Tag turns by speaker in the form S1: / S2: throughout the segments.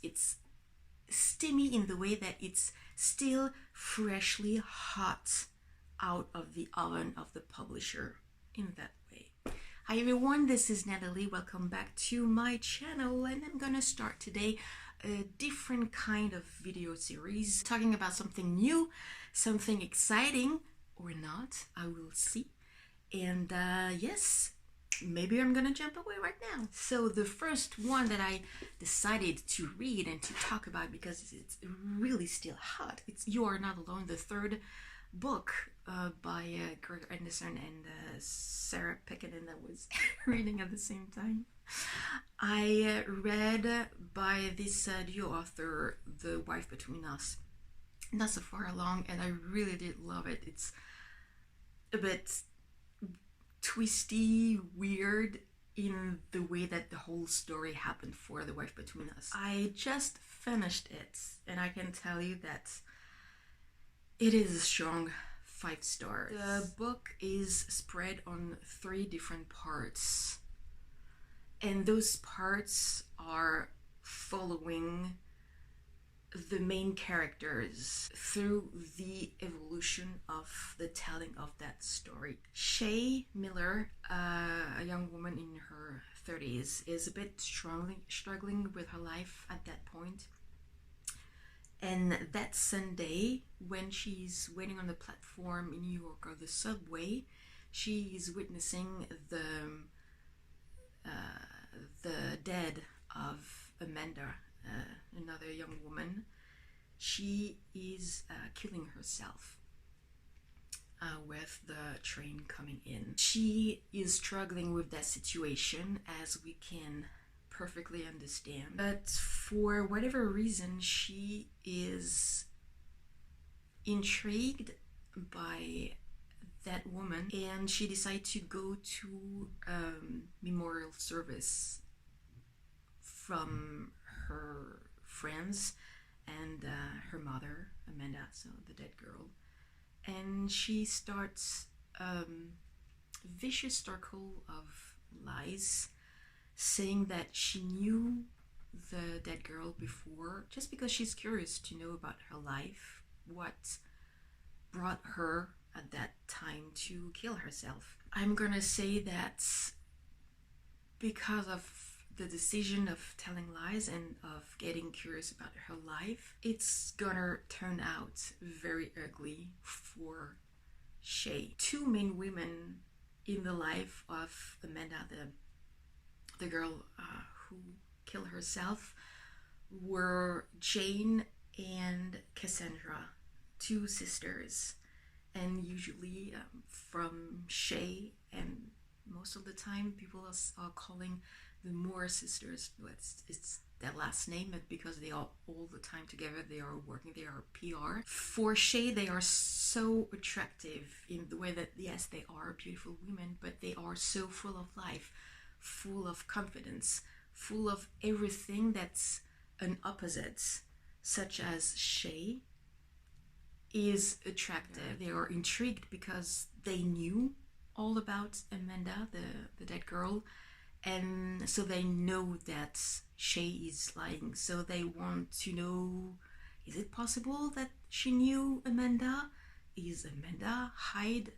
S1: It's steamy in the way that it's still freshly hot out of the oven of the publisher in that way. Hi everyone, this is Natalie. Welcome back to my channel, and I'm gonna start today a different kind of video series talking about something new, something exciting or not, I will see. And yes, maybe I'm gonna jump away right now. So the first one that I decided to read and to talk about, because it's really still hot, it's You Are Not Alone, the third book by Greer and Sarah Pekkanen that I was reading at the same time. I read by this duo author, The Wife Between Us, not so far along, and I really did love it. It's a bit twisty, weird in the way that the whole story happened for The Wife Between Us. I just finished it, and I can tell you that it is a strong 5 stars. The book is spread on 3 different parts, and those parts are following the main characters through the evolution of the telling of that story. Shay Miller, a young woman in her 30s, is a bit struggling with her life at that point. And that Sunday, when she's waiting on the platform in New York or the subway, she is witnessing the death of Amanda, another young woman. She is killing herself with the train coming in. She is struggling with that situation, as we can perfectly understand, but for whatever reason she is intrigued by that woman, and she decides to go to memorial service from her friends and her mother, Amanda, so the dead girl. And she starts a vicious circle of lies, saying that she knew the dead girl before, just because she's curious to know about her life, what brought her at that time to kill herself. I'm gonna say that because of the decision of telling lies and of getting curious about her life, it's gonna turn out very ugly for Shay. 2 main women in the life of Amanda, the girl who killed herself, were Jane and Cassandra, 2 sisters. And usually from Shay, and most of the time people are calling the Moore sisters, it's their last name, but because they are all the time together, they are working, they are PR. For Shay, they are so attractive in the way that, yes, they are beautiful women, but they are so full of life, full of confidence, full of everything that's an opposite, such as Shay is attractive. They are intrigued because they knew all about Amanda, the dead girl, and so they know that Shay is lying, so they want to know, is it possible that she knew Amanda? Is Amanda hide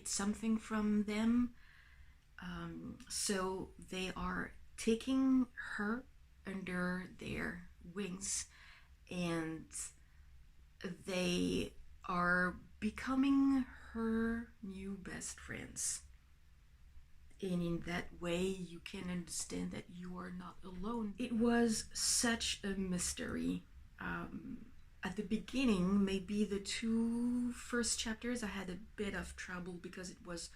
S1: something from them? So they are taking her under their wings, and they are becoming her new best friends. And in that way you can understand that you are not alone. It was such a mystery. At the beginning, maybe the 2 first chapters, I had a bit of trouble because it was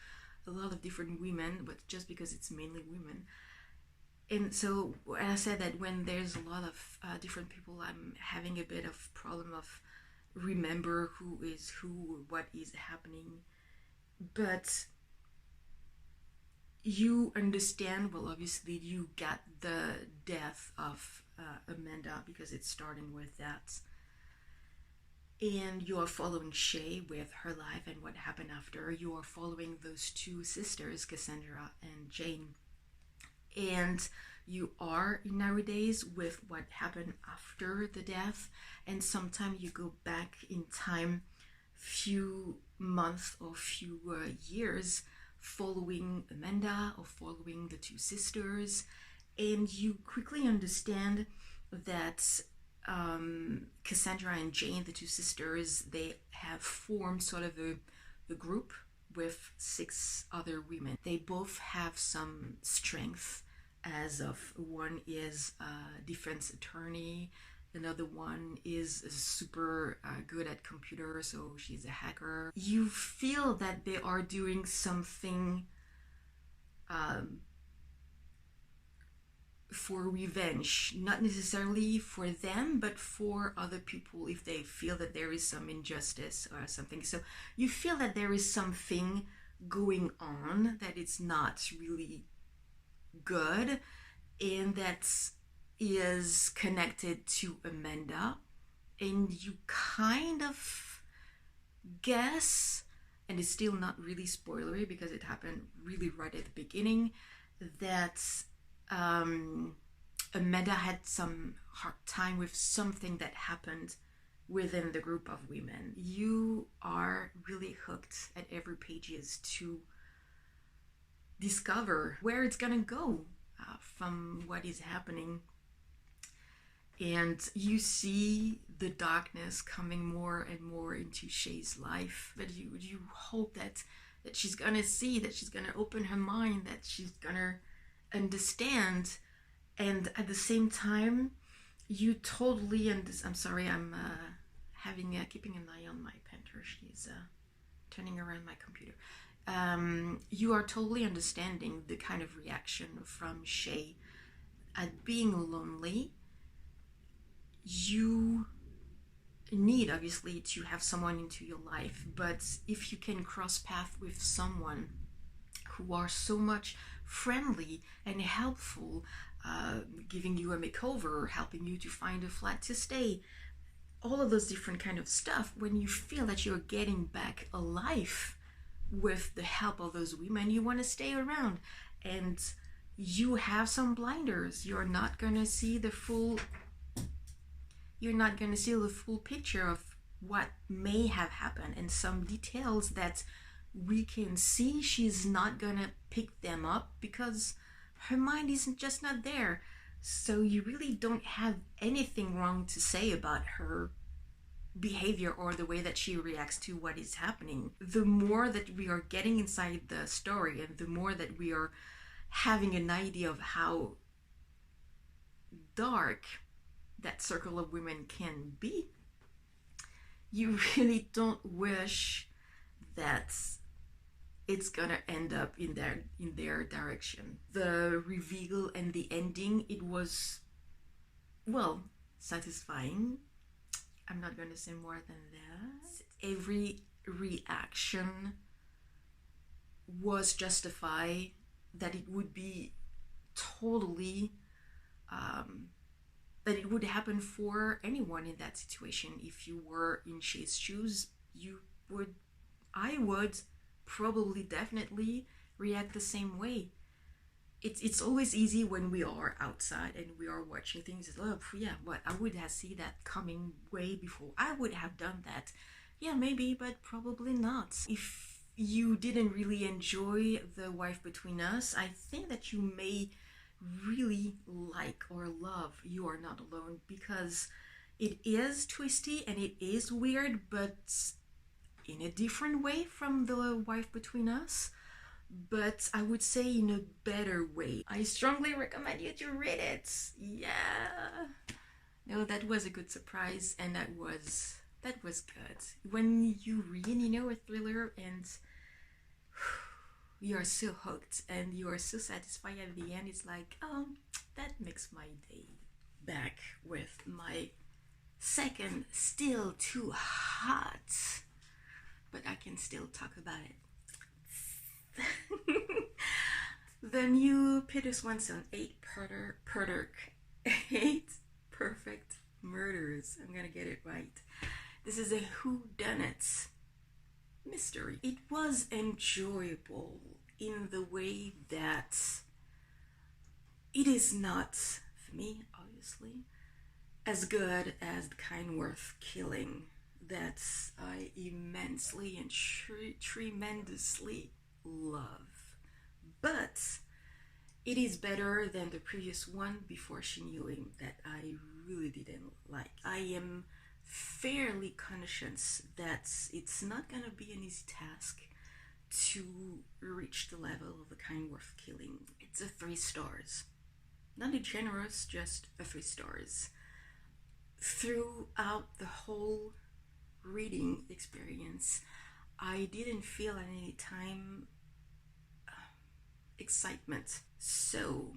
S1: a lot of different women, but just because it's mainly women. And so I said that when there's a lot of different people, I'm having a bit of problem of remember who is who, what is happening. But you understand, well, obviously you got the death of Amanda, because it's starting with that, and you are following Shay with her life and what happened after. You are following those 2 sisters, Cassandra and Jane, and you are nowadays with what happened after the death, and sometimes you go back in time few months or few years following Amanda or following the two sisters, and you quickly understand that Cassandra and Jane, the two sisters, they have formed sort of a group with 6 other women. They both have some strength, as of one is a defense attorney, another one is super good at computers, so she's a hacker. You feel that they are doing something for revenge, not necessarily for them, but for other people if they feel that there is some injustice or something. So you feel that there is something going on, that it's not really good, and that is connected to Amanda, and you kind of guess, and it's still not really spoilery because it happened really right at the beginning, that Amanda had some hard time with something that happened within the group of women. You are really hooked at every pages to discover where it's gonna go from what is happening, and you see the darkness coming more and more into Shay's life, but you hope that she's gonna see, that she's gonna open her mind, that she's gonna understand. And at the same time, you totally, and I'm sorry, I'm keeping an eye on my panther. She's turning around my computer. You are totally understanding the kind of reaction from Shay at being lonely. You need, obviously, to have someone into your life, but if you can cross paths with someone who are so much friendly and helpful, giving you a makeover, helping you to find a flat to stay, all of those different kind of stuff, when you feel that you're getting back alive with the help of those women, you want to stay around. And you have some blinders. You're not going to see the full picture of what may have happened, and some details that we can see, she's not gonna pick them up because her mind isn't just not there. So you really don't have anything wrong to say about her behavior or the way that she reacts to what is happening. The more that we are getting inside the story, and the more that we are having an idea of how dark that circle of women can be, you really don't wish that it's gonna end up in their direction. The reveal and the ending, it was, well, satisfying. I'm not gonna say more than that. Every reaction was justified, that it would be totally that it would happen for anyone in that situation. If you were in Shay's shoes, I would probably definitely react the same way. It's always easy when we are outside and we are watching things. Oh yeah, what, I would have seen that coming way before. I would have done that. Yeah, maybe, but probably not. If you didn't really enjoy The Wife Between Us, I think that you may really like or love You Are Not Alone, because it is twisty and it is weird, but in a different way from The Wife Between Us, but I would say in a better way. I strongly recommend you to read it. Yeah. No, that was a good surprise, and that was good. When you read, a thriller, and you are so hooked and you are so satisfied at the end, it's like, oh, that makes my day. Back with my second, still too hot, but I can still talk about it. The new Peter Swanson 8 Perfect Murders. I'm gonna get it right. This is a whodunit mystery. It was enjoyable in the way that It is not, for me, obviously, as good as the kind worth killing that I immensely and tremendously love. But it is better than the previous one before she knew him that I really didn't like. I am fairly conscious that it's not gonna be an easy task to reach the level of a kind worth killing. It's a 3 stars. Not a generous, just a 3 stars. Throughout the whole reading experience, I didn't feel at any time excitement. So,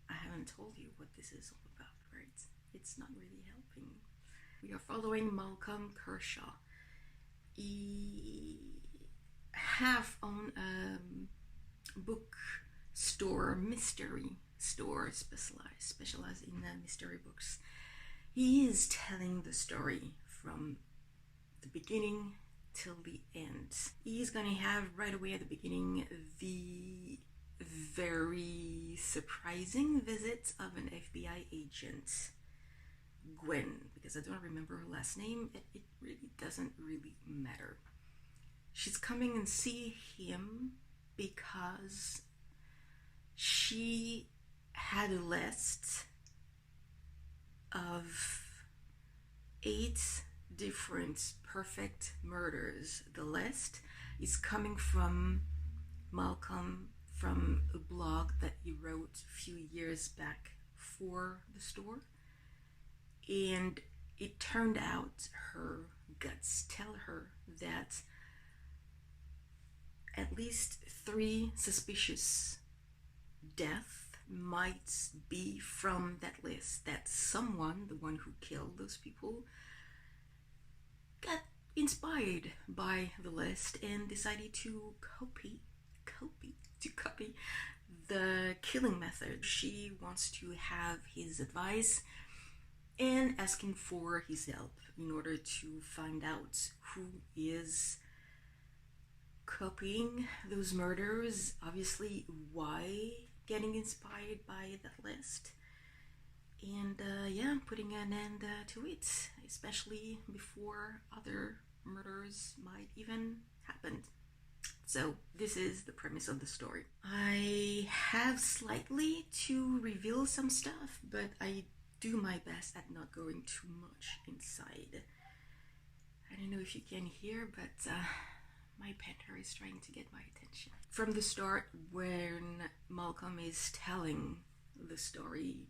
S1: I haven't told you what this is all about, right? It's not really helping. We are following Malcolm Kershaw. He have owned a bookstore, mystery store, specialized in mystery books. He is telling the story from the beginning till the end. He's gonna have right away at the beginning the very surprising visit of an FBI agent, Gwen, because I don't remember her last name. It really doesn't really matter. She's coming and see him because she had a list of 8 different perfect murders. The list is coming from Malcolm, from a blog that he wrote a few years back for the store. And it turned out her guts tell her that at least 3 suspicious deaths might be from that list. That someone, the one who killed those people, got inspired by the list and decided to copy the killing method. She wants to have his advice and asking for his help in order to find out who is copying those murders, obviously why getting inspired by that list, and putting an end to it, especially before other murders might even happen. So this is the premise of the story. I have slightly to reveal some stuff, but I do my best at not going too much inside. I don't know if you can hear, but my panther is trying to get my attention. From the start, when Malcolm is telling the story,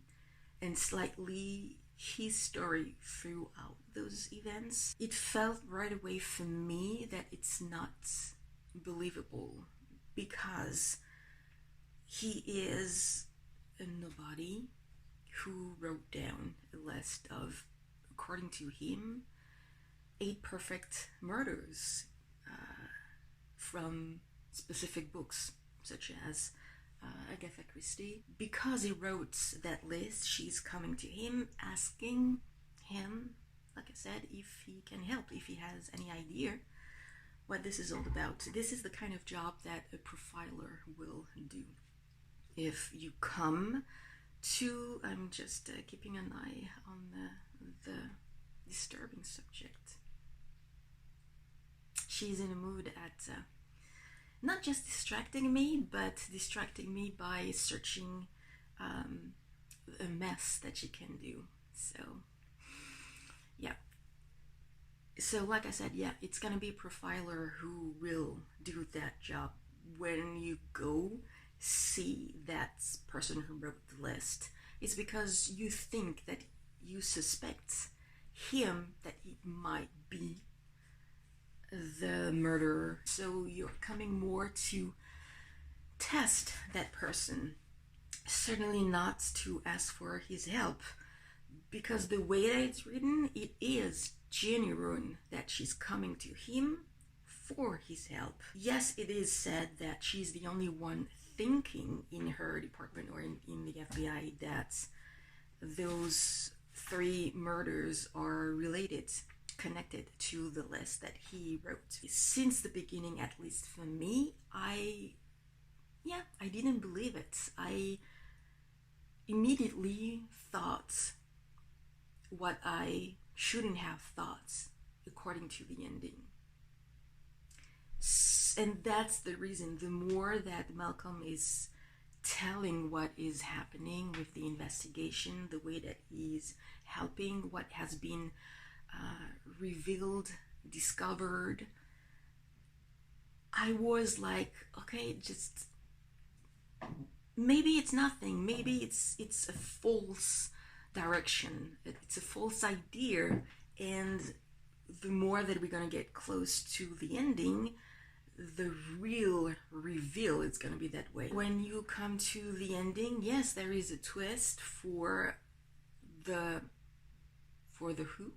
S1: and slightly his story throughout those events, it felt right away for me that it's not believable, because he is a nobody who wrote down a list of, according to him, 8 perfect murders from specific books, such as Agatha Christie. Because he wrote that list, she's coming to him, asking him, like I said, if he can help, if he has any idea what this is all about. This is the kind of job that a profiler will do. If you come to, I'm just keeping an eye on the disturbing subject. She's in a mood at not just distracting me, but distracting me by searching a mess that she can do. So, yeah. So, like I said, yeah, it's gonna be a profiler who will do that job. When you go see that person who wrote the list, it's because you think that you suspect him that he might be the murderer. So you're coming more to test that person, certainly not to ask for his help, because the way that it's written, it is genuine that she's coming to him for his help. Yes, it is said that she's the only one thinking in her department or in the FBI that those 3 murders are related, connected to the list that he wrote. Since the beginning, at least for me, I didn't believe it. I immediately thought what I shouldn't have thought according to the ending. And that's the reason, the more that Malcolm is telling what is happening with the investigation, the way that he's helping what has been revealed, discovered, I was like, okay, just maybe it's nothing, maybe it's a false direction, it's a false idea, and the more that we're gonna get close to the ending, the real reveal is gonna be that way. When you come to the ending, yes, there is a twist for the who.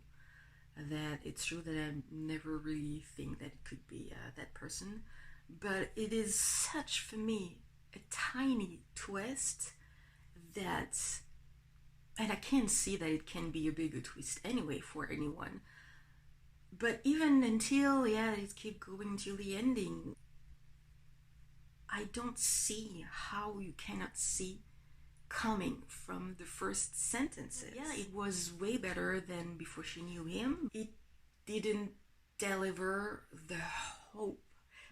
S1: That it's true that I never really think that it could be that person, but it is such, for me, a tiny twist that, and I can't see that it can be a bigger twist anyway for anyone. But even until, it keep going till the ending, I don't see how you cannot see coming from the first sentences. Yeah, it was way better than Before She Knew Him. It didn't deliver the hope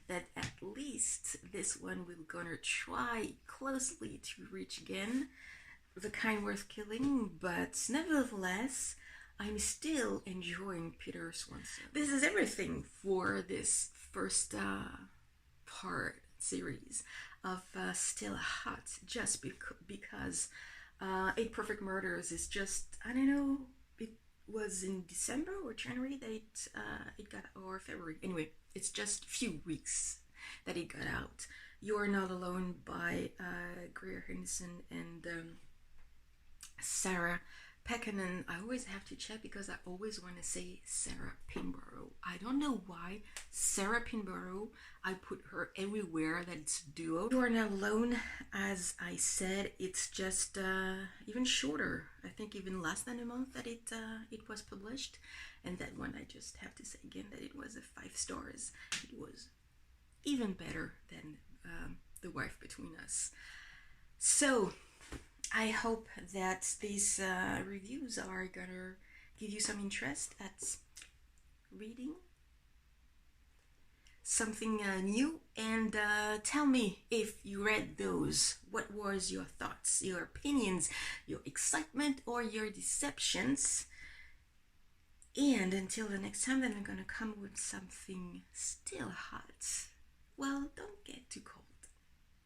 S1: that at least this one will gonna try closely to reach again the kind worth killing, but nevertheless, I'm still enjoying Peter Swanson. This is everything for this first part series of Still Hot, just because 8 Perfect Murders is just, I don't know, it was in December or January that it got, or February, anyway, it's just a few weeks that it got out. You're Not Alone by Greer, Henderson, and Sarah Pekkanen. I always have to check because I always want to say Sarah Pinborough. I don't know why. Sarah Pinborough, I put her everywhere that it's a duo. You Are Not Alone, as I said, it's just even shorter. I think even less than a month that it was published. And that one, I just have to say again that it was a 5 stars. It was even better than The Wife Between Us. So I hope that these reviews are gonna give you some interest at reading something new, and tell me if you read those. What was your thoughts, your opinions, your excitement, or your deceptions? And until the next time, then I'm gonna come with something still hot. Well, don't get too cold.